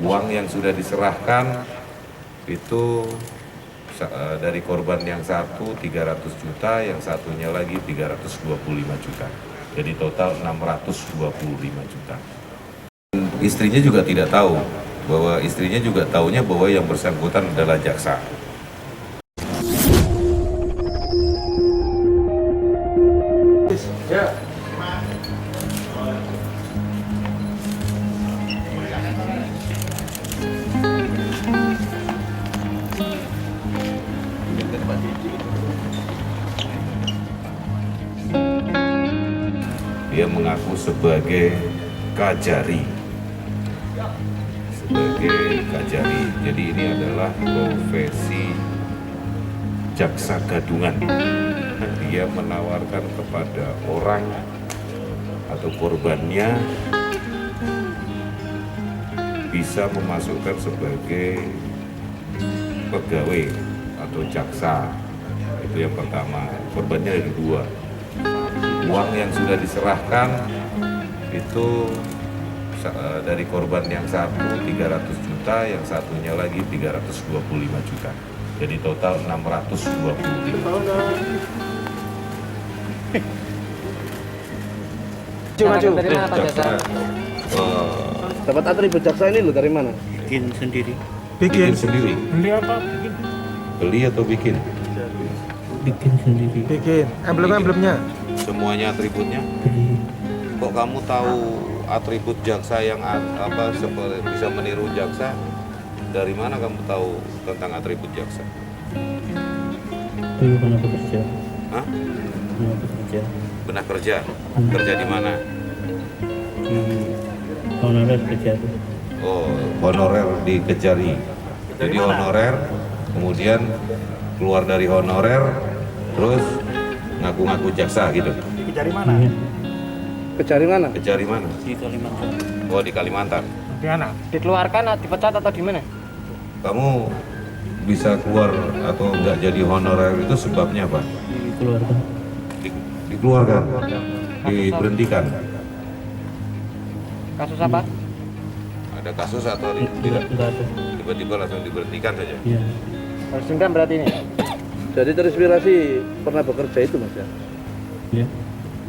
Uang yang sudah diserahkan itu dari korban yang satu 300 juta, yang satunya lagi 325 juta. Jadi total 625 juta. Istrinya juga tidak tahu, bahwa istrinya juga tahunya bahwa yang bersangkutan adalah jaksa. Ya. Dia mengaku sebagai kajari. Jadi ini adalah profesi jaksa gadungan. Dia menawarkan kepada orang atau korbannya bisa memasukkan sebagai pegawai atau jaksa. Itu yang pertama. Korbannya ada dua. Uang yang sudah diserahkan itu dari korban yang satu 300 juta, yang satunya lagi 325 juta. Jadi total 625. Maju. Dapat atribut jaksa ini lo dari mana? Bikin sendiri. Bikin sendiri. Beli apa? Bikin. Beli atau bikin? Bikin sendiri. Bikin. Emblem-emblemnya. Semuanya atributnya. Beli. Kok kamu tahu atribut jaksa yang bisa meniru jaksa? Dari mana kamu tahu tentang atribut jaksa? Dulu pernah bekerja. Hah? Pernah bekerja. Pernah kerja? Kerja di mana? Di honorer kerja itu. Oh, honorer di Kejari. Jadi honorer, kemudian keluar dari honorer, terus ngaku-ngaku jaksa gitu. Dari mana? Iya. Kejari mana? Kejari mana? Di Kalimantan. Oh, di Kalimantan. Di mana? Dikeluarkan, dipecat atau di mana? Kamu bisa keluar atau nggak jadi honorer itu sebabnya apa? Dikeluarkan. Dikeluarkan, diberhentikan. Kasus apa? Ada kasus atau tidak? Enggak ada. Tiba-tiba langsung diberhentikan saja. Iya. Harus dendam berarti ini. Jadi terinspirasi pernah bekerja itu mas ya? Iya.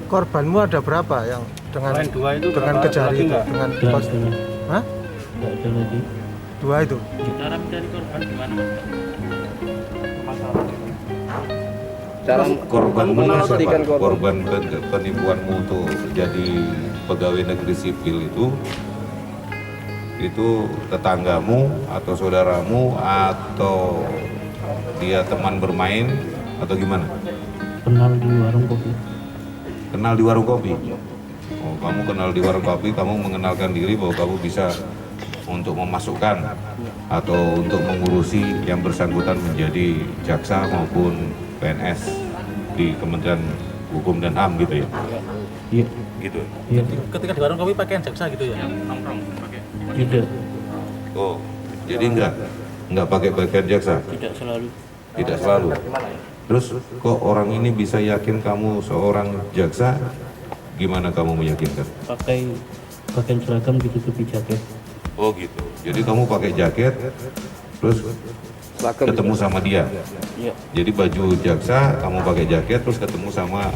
Korbanmu ada berapa yang dengan Dua itu dengan berapa? Kejari Lagi itu? nggak? Dengan Enggak pos, ada. hah? Enggak ada lagi. Dua itu. Cara mencari korban gimana mas? Cara Korbanmu memastikan siapa? Korban penipuanmu untuk jadi pegawai negeri sipil itu tetanggamu atau saudaramu atau dia teman bermain atau gimana? Kenal di warung kopi. Kenal di warung kopi. Oh, kamu kenal di warung kopi, kamu mengenalkan diri bahwa kamu bisa untuk memasukkan atau untuk mengurusi yang bersangkutan menjadi jaksa maupun PNS di Kementerian Hukum dan HAM gitu ya? Iya. Gitu. Iya. Ketika di warung kopi pakaian jaksa gitu ya? Nongkrong pakai. Tidak. Oh, jadi enggak pakai pakaian jaksa? Tidak selalu. Tidak selalu. Terus kok orang ini bisa yakin kamu seorang jaksa? Gimana kamu meyakinkan? Pakai pakaian seragam ditutupi jaket. Oh gitu. Jadi kamu pakai jaket, terus ketemu sama dia. Iya. Jadi baju jaksa, kamu pakai jaket, terus ketemu sama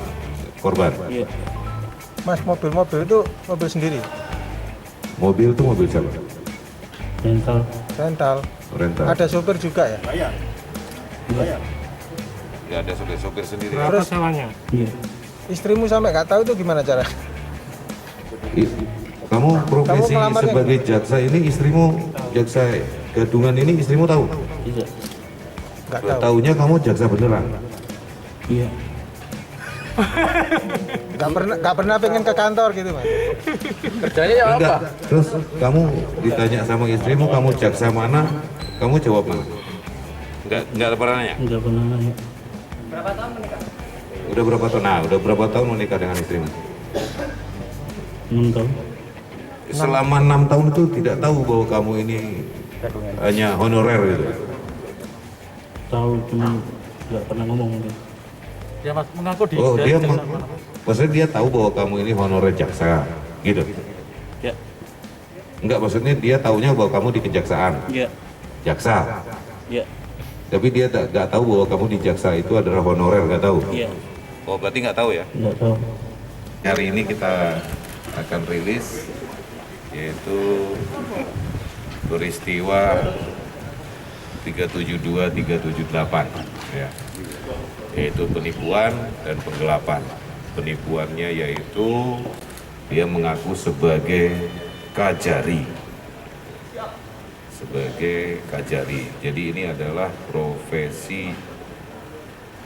korban. Iya. Mas, mobil-mobil itu mobil sendiri. Mobil itu mobil siapa? Rental. Rental. Rental. Ada sopir juga ya? Iya. Ya ada sopir sendiri. Terus Sewanya. Iya. istrimu sampai nggak tahu itu gimana cara? Kamu profesi Kamu ngelamarnya sebagai jaksa ini, istrimu jaksa gadungan ini istrimu tahu? Tidak. Nggak tahu. Taunya kamu jaksa beneran. Iya. Nggak pernah pengen ke kantor gitu mas? kerjanya ya apa? Enggak. Terus kamu ditanya sama istrimu, kamu jaksa mana? Kamu jawab mana? Enggak ada pernah nanya. Enggak pernah nanya. Berapa tahun menikah? Udah berapa tahun? Nah, udah berapa tahun menikah dengan istrimu? 6 tahun. Selama 6 tahun itu tidak tahu bahwa kamu ini hanya honorer gitu. Tahu cuma nggak pernah ngomong mungkin. Ya mas, mengaku di Oh, dari dia jaksa mana? maksudnya dia tahu bahwa kamu ini honorer jaksa gitu. Ya. Enggak, maksudnya dia taunya bahwa kamu di kejaksaan. Iya. Jaksa. Iya. Tapi dia nggak tahu bahwa kamu di jaksa itu adalah honorer, nggak tahu. Iya. Oh, berarti nggak tahu ya? Nggak tahu. Hari ini kita akan rilis yaitu peristiwa 372 378 ya. Yaitu penipuan dan penggelapan. Penipuannya yaitu dia mengaku sebagai kajari. Jadi ini adalah profesi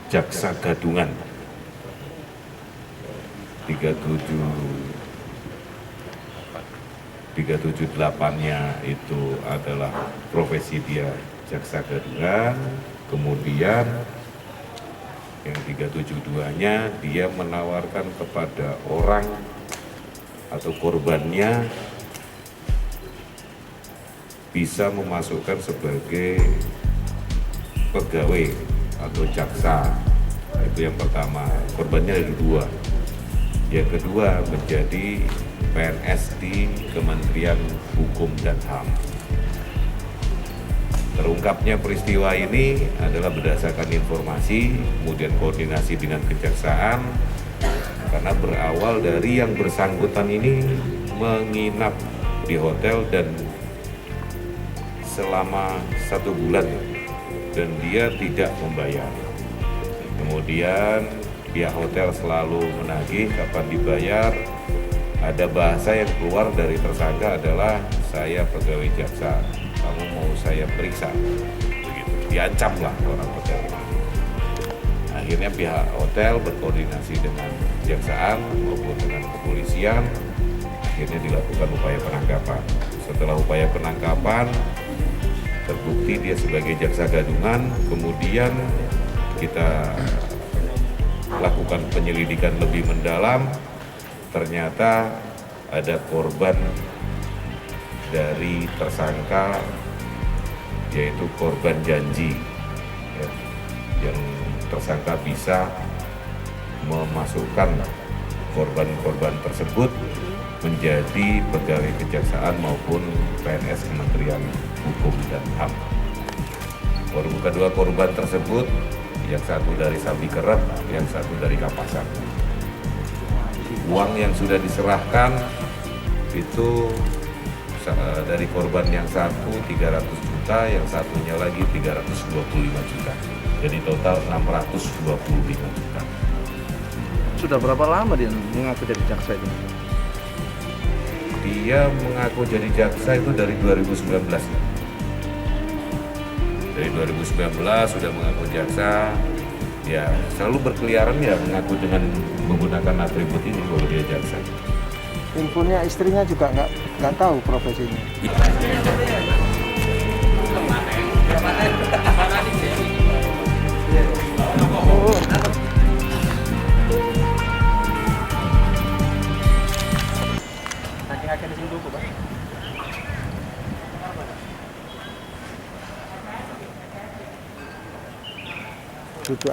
jaksa gadungan. 378-nya itu adalah profesi dia jaksa gadungan. Kemudian yang 372-nya dia menawarkan kepada orang atau korbannya bisa memasukkan sebagai pegawai atau jaksa. Itu yang pertama, korbannya ada dua. Yang kedua menjadi PNS di Kementerian Hukum dan HAM. Terungkapnya peristiwa ini adalah berdasarkan informasi, kemudian koordinasi dengan kejaksaan, karena berawal dari yang bersangkutan ini menginap di hotel dan selama 1 bulan dan dia tidak membayar. Kemudian pihak hotel selalu menagih kapan dibayar. Ada bahasa yang keluar dari tersangka adalah saya pegawai jaksa, kamu mau saya periksa, begitu. Diancam lah orang hotel. Akhirnya pihak hotel berkoordinasi dengan kejaksaan maupun dengan kepolisian, akhirnya dilakukan upaya penangkapan. Setelah upaya penangkapan, terbukti dia sebagai jaksa gadungan, kemudian kita lakukan penyelidikan lebih mendalam, ternyata ada korban dari tersangka, yaitu korban janji, ya, yang tersangka bisa memasukkan korban-korban tersebut menjadi pegawai kejaksaan maupun PNS Kementerian Hukum dan HAM. Kedua korban tersebut, yang satu dari Sabi Kerep, yang satu dari Kapasan. Uang yang sudah diserahkan itu dari korban yang satu 300 juta, yang satunya lagi 325 juta. Jadi total 625 juta. Sudah berapa lama dia mengaku jadi jaksa itu? Dia mengaku jadi jaksa itu dari 2019. Dari 2019 sudah mengaku jaksa. Ya, selalu berkeliaran ya mengaku dengan menggunakan atribut ini kalau dia jaksa. Infonya istrinya juga nggak tahu profesinya. Saking di sini dulu, Pak. Duduk